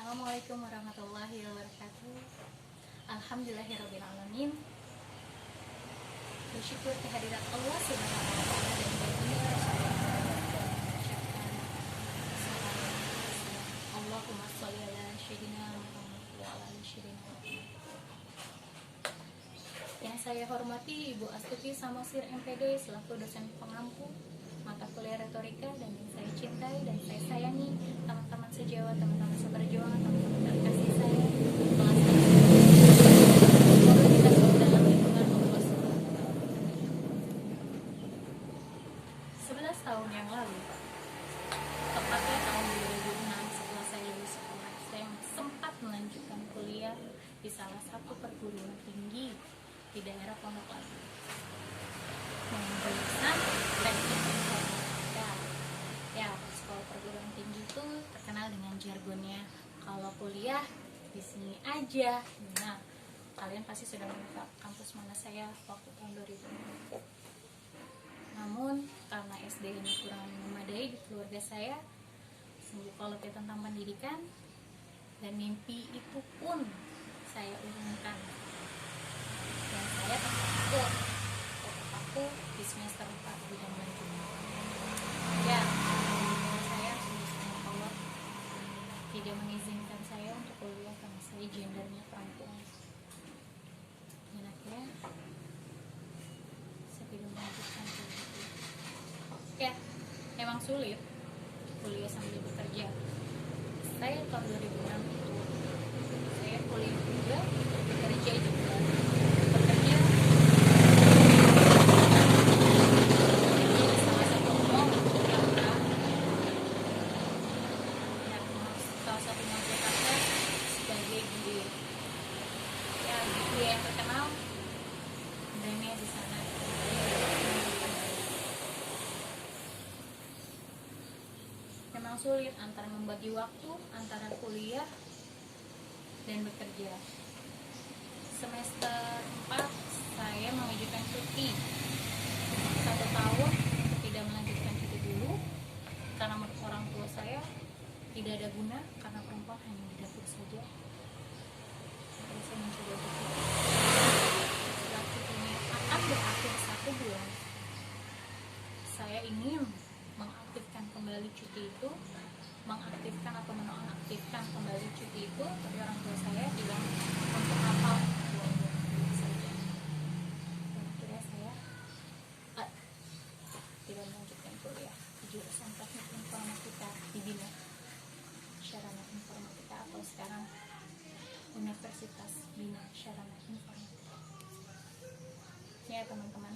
Assalamualaikum warahmatullahi wabarakatuh. Alhamdulillahirrabbilalamin. Bersyukur kehadirat Allah subhanahu wa ta'ala dan baginda Allahumma sholli ala sayyidina Muhammad wa ala ali sayyidina Muhammad. Yang saya hormati Ibu Astuti Samosir MPD selaku dosen pengampu mata kuliah retorika, dan yang saya cintai dan saya sayangi teman-teman sejawat, teman-teman seperjuangan, teman-teman terkasih saya, kelas semoga kita selalu dalam lindungan Allah Subhanahu wa Ta'ala. 11 tahun yang lalu, tepatnya tahun 2006, setelah saya lulus sekolah, saya sempat melanjutkan kuliah di salah satu perguruan tinggi di daerah Pondok Labu dengan jurusan teknik informatika. Ya, sekolah perguruan tinggi itu terkenal dengan jargonnya kalau kuliah di sini aja. Nah, kalian pasti sudah menebak kampus mana saya waktu tahun 2006. Namun karena SD ini kurang memadai di keluarga saya, sungguh kolot tentang pendidikan, dan mimpi itu pun saya urungkan. Dan saya tetap aku di semester 4 bidang manajemen. Ya, saya sungguh Allah tidak mengizinkan saya untuk kuliah karena saya gendernya perempuan. Dan akhirnya saya tidak melanjutkan kuliah. Ya, memang sulit kuliah sambil bekerja. Saya tahun 2006 itu saya kuliah juga, bekerja juga. Bekerja salah satu mall Jakarta sebagai guru. Ya, guru yang terkenal adanya di sana. Memang sulit antara membagi waktu antara kuliah dan bekerja. Semester 4 saya mengajukan cuti 1 tahun, tidak melanjutkan cuti dulu karena menurut orang tua saya tidak ada guna karena perempuan hanya di dapur saja. Jadi saya mencoba cuti. Setelah cutinya akan berakhir 1 bulan, saya ingin mengaktifkan kembali cuti itu, mengaktifkan atau menonaktifkan kembali cuti itu, tapi orang tua saya bilang untuk apa buang-buang saja. Dan akhirnya saya tidak melanjutkan kuliah di jurusan teknik informatika di Bina Sarana Informatika, atau sekarang Universitas Bina Sarana Informatika. Ya teman-teman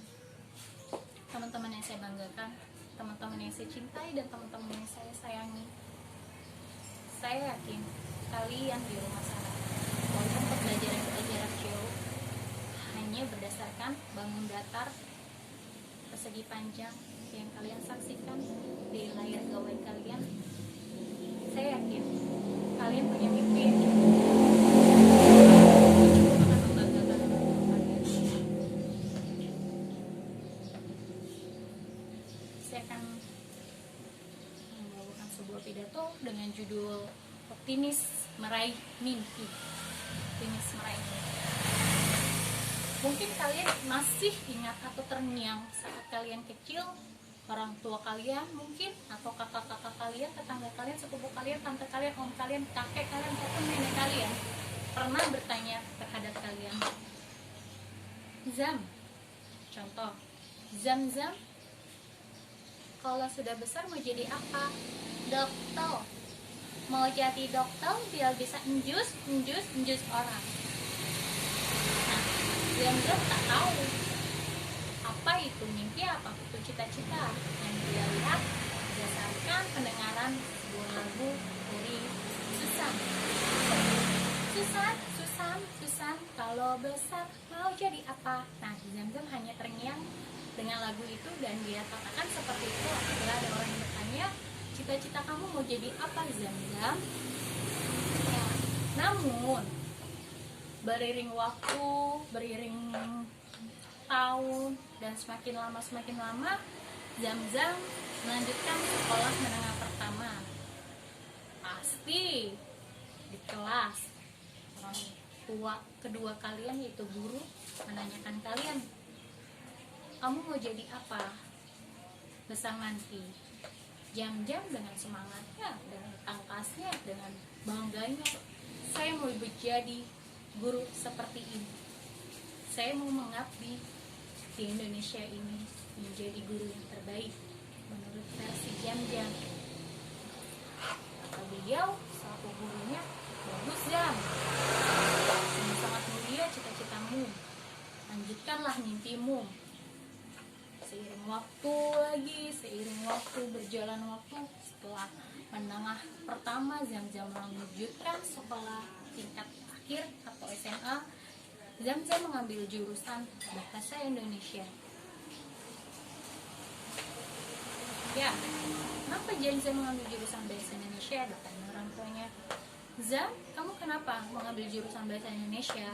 yang saya banggakan, teman-teman yang saya cintai, dan teman-teman yang saya sayangi, saya yakin kalian di rumah sana, walaupun pembelajaran kita jarak jauh, hanya berdasarkan bangun datar persegi panjang yang kalian saksikan di layar gawai kalian, saya yakin kalian punya mimpi yang cukup akan membanggakan kalian. Saya akan membawakan sebuah pidato dengan judul Optimis Meraih Mimpi. Optimis Meraih Mimpi. Mungkin kalian masih ingat atau terngiang saat kalian kecil, orang tua kalian mungkin, atau kakak-kakak kalian, tetangga kalian, sepupu kalian, tante kalian, om kalian, kakek kalian, ataupun nenek kalian pernah bertanya terhadap kalian, Zam, contoh, Zam, kalau sudah besar mau jadi apa? Dokter. Mau jadi dokter biar bisa enjus orang. Nah, Zam tak tahu apa itu mimpi, apa itu cita-cita yang dia lihat berdasarkan pendengaran sebuah lagu dari Susan, kalau besar mau jadi apa? Nah, Zam hanya terngiang dengan lagu itu, dan dia katakan seperti itu apabila ada orang yang bertanya, cita-cita kamu mau jadi apa, Zam? Ya, namun beriring waktu, beriring tahun, dan semakin lama Zam melanjutkan sekolah menengah pertama. Pasti kelas. Orang tua kedua kalian yaitu guru menanyakan kalian, kamu mau jadi apa besar nanti? Jam-jam dengan semangatnya, dengan tangkasnya, dengan bangganya, saya mau menjadi guru seperti ini. Saya mau mengabdi di Indonesia ini menjadi guru yang terbaik menurut versi Jam-jam. Kata beliau, satu gurunya, bagus Jam, sangat mulia cita-citamu, lanjutkanlah mimpimu. Seiring waktu berjalan waktu, setelah menengah pertama Zam-zam melanjutkan sekolah tingkat akhir atau SMA, Zam-zam mengambil jurusan Bahasa Indonesia. Ya, kenapa Zam-zam mengambil jurusan Bahasa Indonesia? Datang orang tuanya, Zam, kamu kenapa mengambil jurusan Bahasa Indonesia?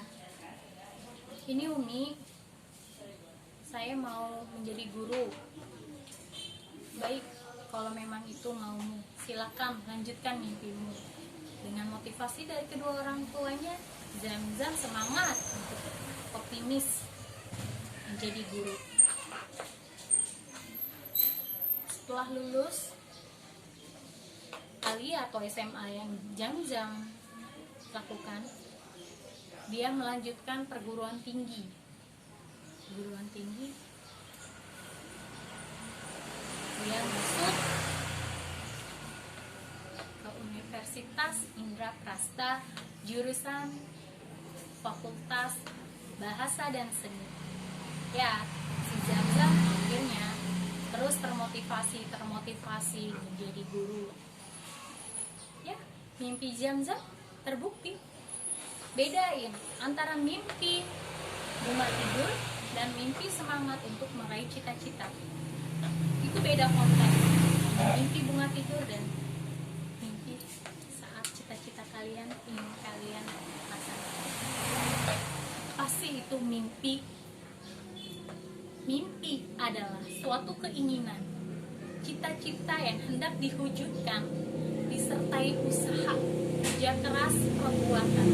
Ini Umi, saya mau menjadi guru. Baik, kalau memang itu maumu, silakan lanjutkan mimpimu. Dengan motivasi dari kedua orang tuanya, Zam-zam semangat untuk optimis menjadi guru. Setelah lulus kuliah atau SMA yang Zam-zam lakukan, dia melanjutkan perguruan tinggi. Dia masuk ke Universitas Indraprasta, jurusan Fakultas Bahasa dan Seni. Ya, si Zam-zam akhirnya terus termotivasi menjadi guru. Ya, mimpi Zam-zam terbukti. Bedain antara mimpi bunga tidur dan mimpi semangat untuk meraih cita-cita. Itu beda konteks. Mimpi bunga tidur dan mimpi saat cita-cita kalian ingin kalian laksanakan. Pasti itu mimpi. Mimpi adalah suatu keinginan, cita-cita yang hendak diwujudkan disertai usaha, kerja keras, perbuatan.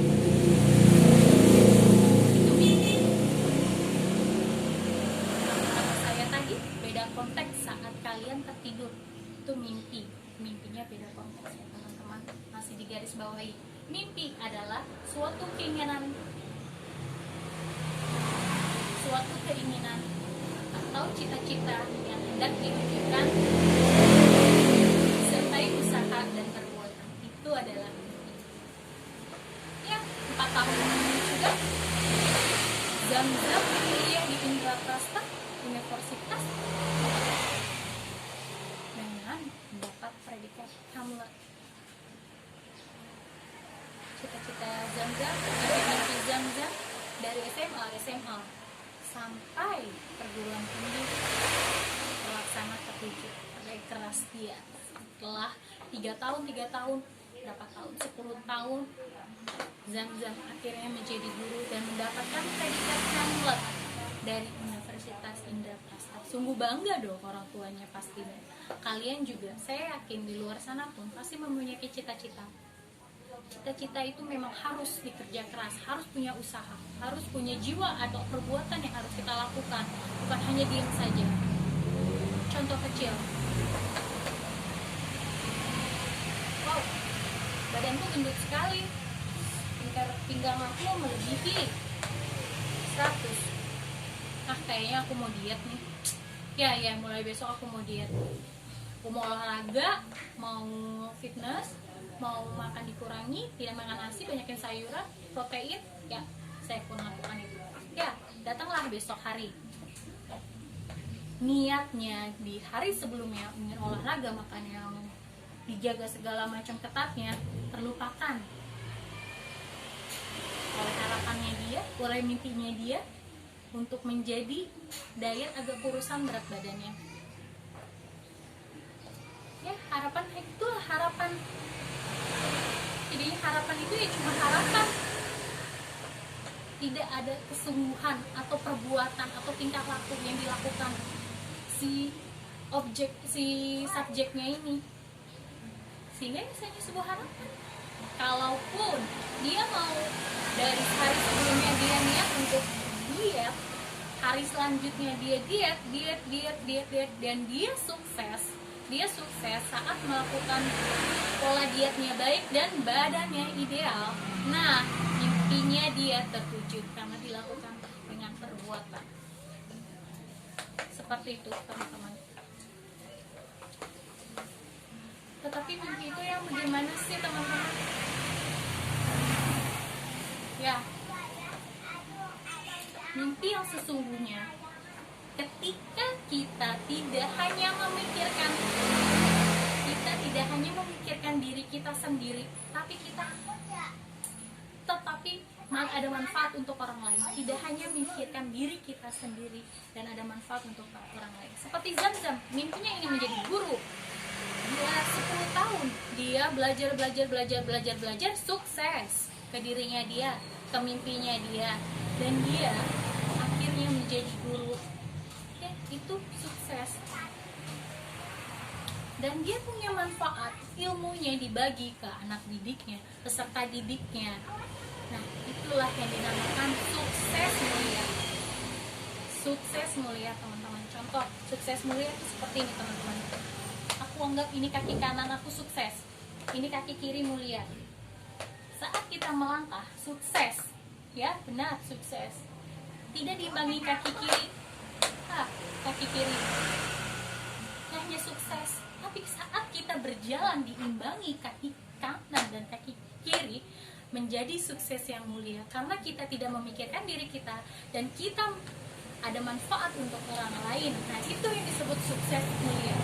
Itu mimpi. Kata saya tadi, beda konteks saat kalian tertidur. Itu mimpi. Mimpinya beda konteks ya teman-teman. Masih digarisbawahi. Mimpi adalah suatu keinginan atau cita-cita yang hendak diwujudkan disertai usaha dan perbuatan. Itu adalah mimpi. Ya, 4 tahun sudah Zam-zam kuliah di Indraprasta Universitas dengan mendapat predikat Hamlet. Cita-cita Zam-zam, mimpi Zam-zam dari SMA sampai perguruan tinggi terlaksana terwujud. Pakai keras dia. Setelah 3 tahun, berapa tahun? 10 tahun, Zam-zam akhirnya menjadi guru dan mendapatkan predikat Hamlet dari Universitas Indraprasta. Sungguh bangga dong orang tuanya pastinya. Kalian juga, saya yakin di luar sana pun pasti mempunyai cita-cita. Cita-cita itu memang harus dikerja keras, harus punya usaha, harus punya jiwa atau perbuatan yang harus kita lakukan, bukan hanya diam saja. Contoh kecil, wow, badanku gendut sekali, pinggang aku melebihi 100. Kayaknya aku mau diet nih. Ya, mulai besok aku mau diet. Aku mau olahraga, mau fitness, mau makan dikurangi, tidak makan nasi, banyakin sayuran, protein. Ya, saya pun lakukan itu. Ya, datanglah besok hari. Niatnya di hari sebelumnya ingin olahraga, makan yang dijaga segala macam ketatnya, terlupakan oleh harapannya dia, oleh mimpinya dia untuk menjadi diet agak kurusan berat badannya. Ya, harapan itulah harapan. Jadinya harapan itu ya cuma harapan. Tidak ada kesungguhan atau perbuatan atau tingkah laku yang dilakukan si subjeknya ini. Sehingga misalnya sebuah harapan. Kalaupun dia mau dari hari sebelumnya dia niat untuk diet, hari selanjutnya dia diet dan dia sukses saat melakukan pola dietnya baik dan badannya ideal. Nah, mimpinya dia terwujud karena dilakukan dengan perbuatan. Seperti itu, teman-teman. Tetapi mimpi itu yang bagaimana sih, teman-teman? Ya, mimpi yang sesungguhnya ketika kita tidak hanya memikirkan diri kita sendiri, tapi ada manfaat untuk orang lain. Tidak hanya memikirkan diri kita sendiri dan ada manfaat untuk orang lain. Seperti Zamzam, mimpinya ingin menjadi guru. Dia 10 tahun, dia belajar, sukses ke dirinya dia, ke mimpinya dia, dan dia akhirnya menjadi guru. Ya, itu sukses. Dan dia punya manfaat, ilmunya dibagi ke anak didiknya, peserta didiknya. Nah, itulah yang dinamakan sukses mulia. Sukses mulia, teman-teman. Contoh, sukses mulia itu seperti ini, teman-teman. Aku anggap ini kaki kanan aku sukses, ini kaki kiri mulia. Saat kita melangkah, sukses. Ya, benar, sukses. Tidak diimbangi kaki kiri. Kaki kiri. Hanya sukses. Tapi saat kita berjalan diimbangi kaki kanan dan kaki kiri, menjadi sukses yang mulia karena kita tidak memikirkan diri kita dan kita ada manfaat untuk orang lain. Nah, itu yang disebut sukses mulia.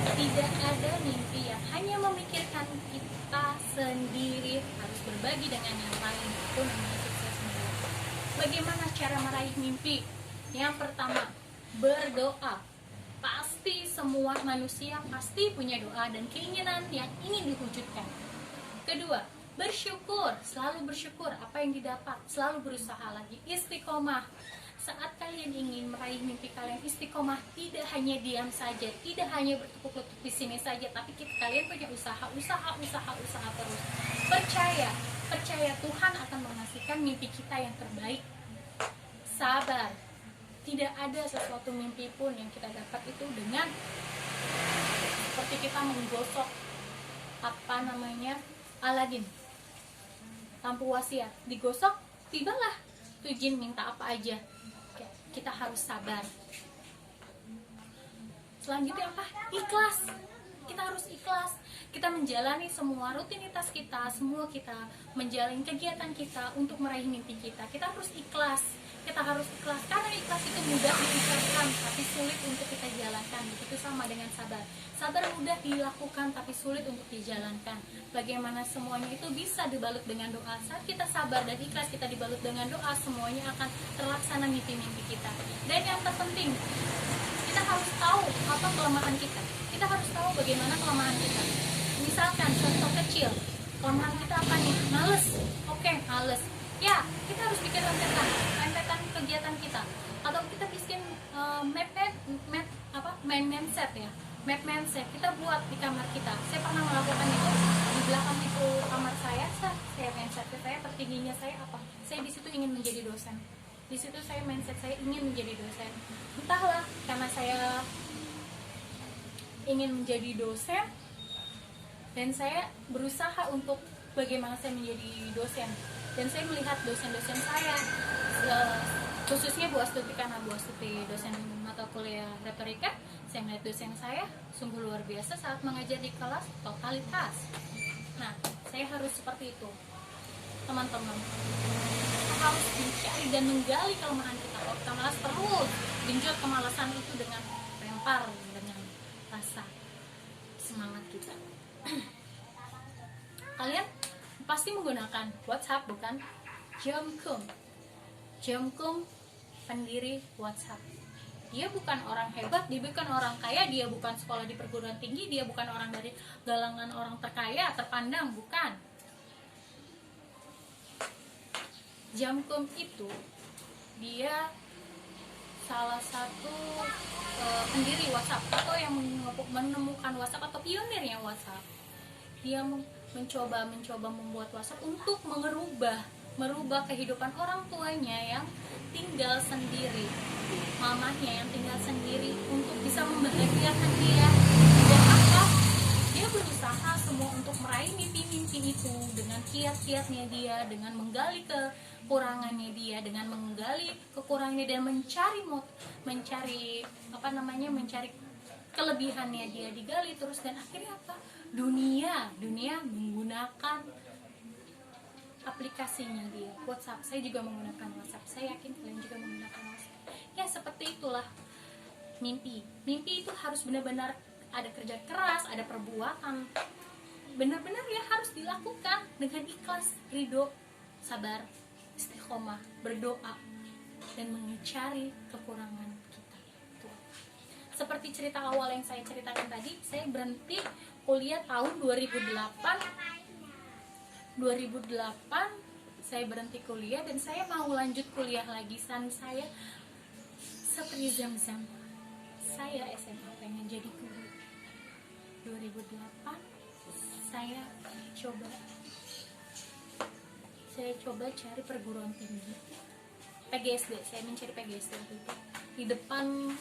Tidak ada mimpi yang hanya memikirkan kita sendiri, harus berbagi dengan yang lain. Itu namanya sukses mulia. Bagaimana cara meraih mimpi? Yang pertama, berdoa. Pasti semua manusia pasti punya doa dan keinginan yang ingin diwujudkan. Kedua, bersyukur, selalu bersyukur apa yang didapat, selalu berusaha lagi, istiqomah. Saat kalian ingin meraih mimpi kalian, istiqomah, tidak hanya diam saja, tidak hanya bertekuk lutut di sini saja, tapi kalian punya usaha terus. Percaya Tuhan akan menghasilkan mimpi kita yang terbaik. Sabar. Tidak ada sesuatu mimpi pun yang kita dapat itu dengan seperti kita menggosok Aladin, lampu wasiat, digosok, tibalah tuh jin minta apa aja. Kita harus sabar. Selanjutnya apa? Ikhlas. Kita harus ikhlas. Kita menjalani semua rutinitas kita, kita menjalani kegiatan kita untuk meraih mimpi kita. Kita harus ikhlas. Karena ikhlas itu mudah diucapkan tapi sulit untuk kita jalankan. Begitu sama dengan sabar. Sabar mudah dilakukan tapi sulit untuk dijalankan. Bagaimana semuanya itu bisa dibalut dengan doa. Saat kita sabar dan ikhlas, kita dibalut dengan doa, semuanya akan terlaksana mimpi-mimpi kita. Dan yang terpenting, kita harus tahu apa kelemahan kita. Kita harus tahu bagaimana kelemahan kita. Misalkan contoh kecil, kelemahan kita apa nih? Males. Oke, males. Ya, kita harus bikin rentetan kegiatan kita, atau kita bikin map mindset kita buat di kamar kita. Saya pernah melakukan itu di belakang itu kamar saya mindset saya tertingginya saya apa? Saya di situ ingin menjadi dosen. Di situ saya mindset saya ingin menjadi dosen. Entahlah, karena saya ingin menjadi dosen dan saya berusaha untuk bagaimana saya menjadi dosen. Dan saya melihat dosen-dosen saya, khususnya Bu Astuti, karena Bu Astuti dosen mata kuliah retorika, saya melihat dosen saya sungguh luar biasa saat mengajar di kelas totalitas. Nah, saya harus seperti itu, teman-teman. Kita harus mencari dan menggali kelemahan kita. Kalau kita malas terus, genjot kemalasan itu dengan lempar dengan rasa semangat kita. Kalian pasti menggunakan WhatsApp, bukan? Jomkum pendiri WhatsApp. Dia bukan orang hebat, dia bukan orang kaya, dia bukan sekolah di perguruan tinggi, dia bukan orang dari galangan orang terkaya, terpandang, bukan. Jomkum itu dia salah satu pendiri WhatsApp atau yang menemukan WhatsApp atau pionirnya WhatsApp. Dia mencoba membuat WhatsApp untuk merubah kehidupan orang tuanya yang tinggal sendiri, mamahnya yang tinggal sendiri, untuk bisa membahagiakan dia. Dan apa, dia berusaha semua untuk meraih mimpi-mimpi itu dengan kiat-kiatnya dia, dengan menggali kekurangannya dia, dengan menggali kekurangannya dan mencari kelebihannya dia, digali terus. Dan akhirnya apa, dunia menggunakan aplikasinya dia, WhatsApp. Saya juga menggunakan WhatsApp, saya yakin kalian juga menggunakan WhatsApp. Ya seperti itulah mimpi itu harus benar-benar ada kerja keras, ada perbuatan, benar-benar ya harus dilakukan dengan ikhlas, ridho, sabar, istiqomah, berdoa, dan mencari kekurangan kita. Tuh. Seperti cerita awal yang saya ceritakan tadi, saya berhenti kuliah tahun 2008 saya berhenti kuliah dan saya mau lanjut kuliah lagi. Saya seperti Zam-Zam, saya SMA pengen jadi guru. 2008 saya coba cari perguruan tinggi, PGSD. Saya mencari PGSD itu di depan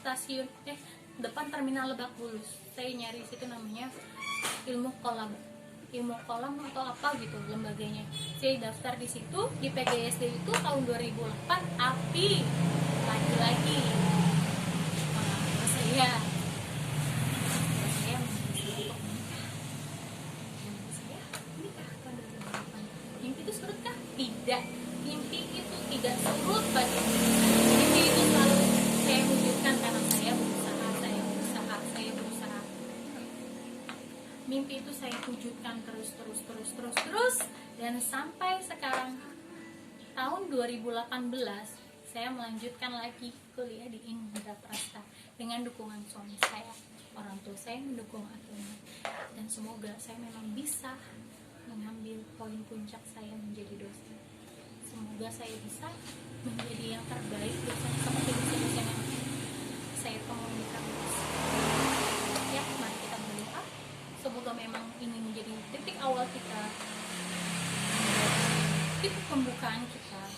stasiun depan terminal Lebak Bulus. Saya nyari situ, namanya ilmu kolam atau apa gitu lembaganya. Saya daftar di situ di PGSD itu tahun 2008, tapi lagi-lagi saya mimpi itu surut kah? Tidak. Mimpi itu tidak surut bagi mimpi itu selalu saya wujudkan karena saya berusaha. Mimpi itu saya wujudkan terus, dan sampai sekarang tahun 2018 saya melanjutkan lagi kuliah di Indraprasta dengan dukungan suami saya. Orang tua saya mendukung akhirnya, dan semoga saya memang bisa mengambil poin puncak saya menjadi dosen. Semoga saya bisa menjadi yang terbaik dosen seperti dosen yang saya temui di kampus. Ya, mari kita berdoa. Semoga memang ini menjadi titik awal kita, titik pembukaan kita,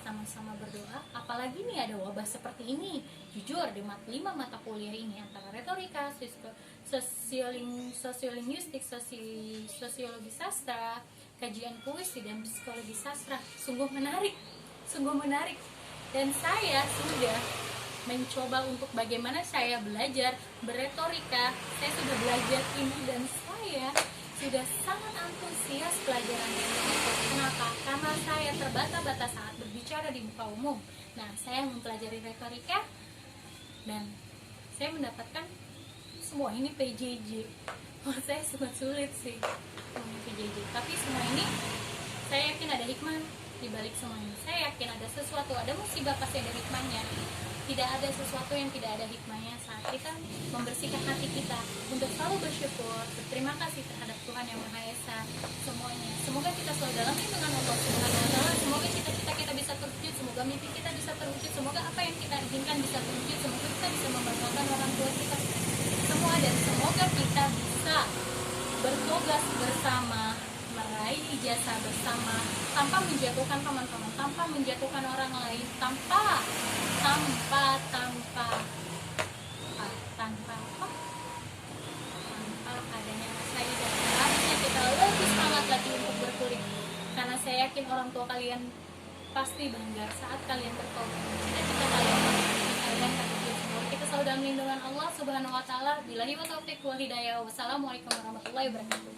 sama-sama berdoa. Apalagi nih ada wabah seperti ini. Jujur di 5 mata kuliah ini, antara retorika, sosiolinguistik, sosiologi sastra, kajian puisi, dan psikologi sastra, sungguh menarik. Dan saya sudah mencoba untuk bagaimana saya belajar berretorika. Saya sudah belajar ini dan saya sudah sangat antusias pelajaran retorika. Kenapa? Karena saya terbata-bata saat berbicara di muka umum. Nah, saya mempelajari retorika dan saya mendapatkan semua ini PJJ. Saya sangat sulit sih PJJ, tapi semua ini saya yakin ada hikmah di balik semuanya. Saya yakin ada sesuatu, ada musibah pasti ada hikmahnya. Tidak ada sesuatu yang tidak ada hikmahnya saat kita membersihkan hati kita untuk selalu bersyukur, berterima kasih terhadap Tuhan Yang Maha Esa semuanya. Semoga kita selalu dalam lindungan Allah Subhanahu wa Ta'ala. Semoga cita-cita kita bisa terwujud, semoga mimpi kita bisa terwujud, semoga apa yang kita inginkan bisa terwujud, semoga kita bisa membanggakan orang tua kita semua, dan semoga kita bisa bertugas bersama, meraih ijazah bersama, tanpa menjatuhkan teman-teman, tanpa menjatuhkan orang lain, tanpa adanya rasa iri. Harusnya kita lebih semangat lagi untuk berkuliah, karena saya yakin orang tua kalian pasti bangga saat kalian bertobat. Cita-cita kalian terwujud. Semoga kita selalu dalam lindungan Allah Subhanahu wa Ta'ala. Billahi wa taufiq wal hidayah. Wassalamualaikum warahmatullahi wabarakatuh.